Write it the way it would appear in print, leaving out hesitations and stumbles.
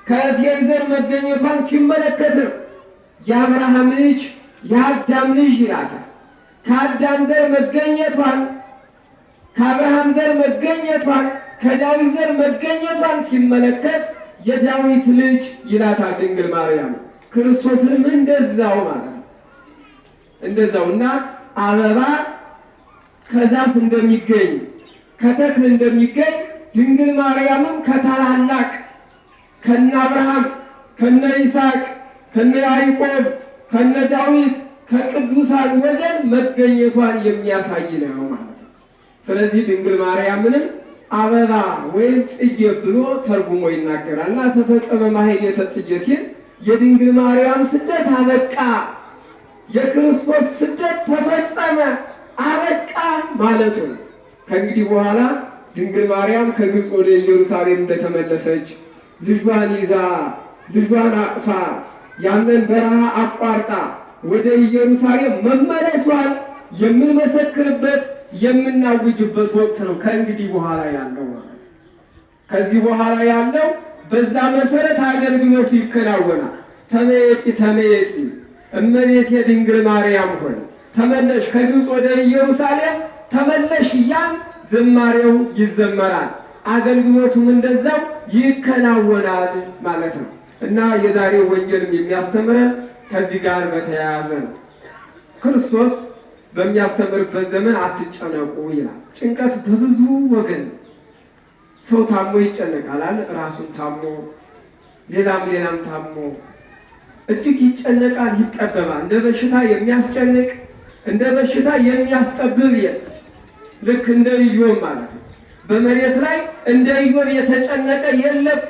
ከእሴይ ዘር መገኘቷን ሲመለከት ነው። የአብርሃም ልጅ የአዳም ልጅ ይላታል። ከአዳም ዘር መገኘቷን ከአብርሃም ዘር መገኘቷን ከዳዊት ዘር መገኘቷን ሲመለከት የዳዊት ልጅ ይላታል ድንግል ማርያም። ክርስቶስንም እንደዛው ማለት ነው። እንደዛውና አበባ ከዛፍ እንደሚገኝ ከተክል እንደሚገኝ ድንግል ማርያምም ከታላላቅ ከነ አብርሃም ከነ ይስሐቅ ከነ ያዕቆብ ከነ ዳዊት ከቅዱሳን ወገን መገኘቷን የሚያሳይ ነው ማለት ነው። ስለዚህ ድንግል ማርያምንም አበባ ወይም ጽጌ ብሎ ተርጉሞ ይናገራልና ተፈጸመ ማኅሌተ ጽጌ ሲል የድንግል ማርያም ስደት አበቃ፣ የክርስቶስ ስደት ተፈጸመ አበቃ ማለቱ ነው። ከእንግዲህ በኋላ ድንግል ማርያም ከግብፅ ወደ ኢየሩሳሌም እንደተመለሰች ልጇን ይዛ ልጇን አቅፋ ያንን በረሃ አቋርጣ ወደ ኢየሩሳሌም መመለሷን የምንመሰክርበት የምናውጅበት ወቅት ነው። ከእንግዲህ በኋላ ያለው ማለት ከዚህ በኋላ ያለው በዛ መሰረት አገልግሎቱ ይከናወናል። ተመየጢ ተመየጢ እመቤቴ ድንግል ማርያም ሆይ ተመለሽ፣ ከግብፅ ወደ ኢየሩሳሌም ተመለሽ እያልን ዝማሬው ይዘመራል። አገልግሎቱም እንደዛው ይከናወናል ማለት ነው እና የዛሬው ወንጌልም የሚያስተምረን ከዚህ ጋር በተያያዘ ነው። ክርስቶስ በሚያስተምርበት ዘመን አትጨነቁ ይላል። ጭንቀት በብዙ ወገን ሰው ታሞ ይጨነቃል። ራሱን ታሞ ሌላም ታሞ እጅግ ይጨነቃል፣ ይጠበባል። እንደ በሽታ የሚያስጨንቅ እንደ በሽታ የሚያስጠብብ ልክ እንደ ኢዮብ ማለት ነው። በመሬት ላይ እንደ ኢዮብ የተጨነቀ የለም።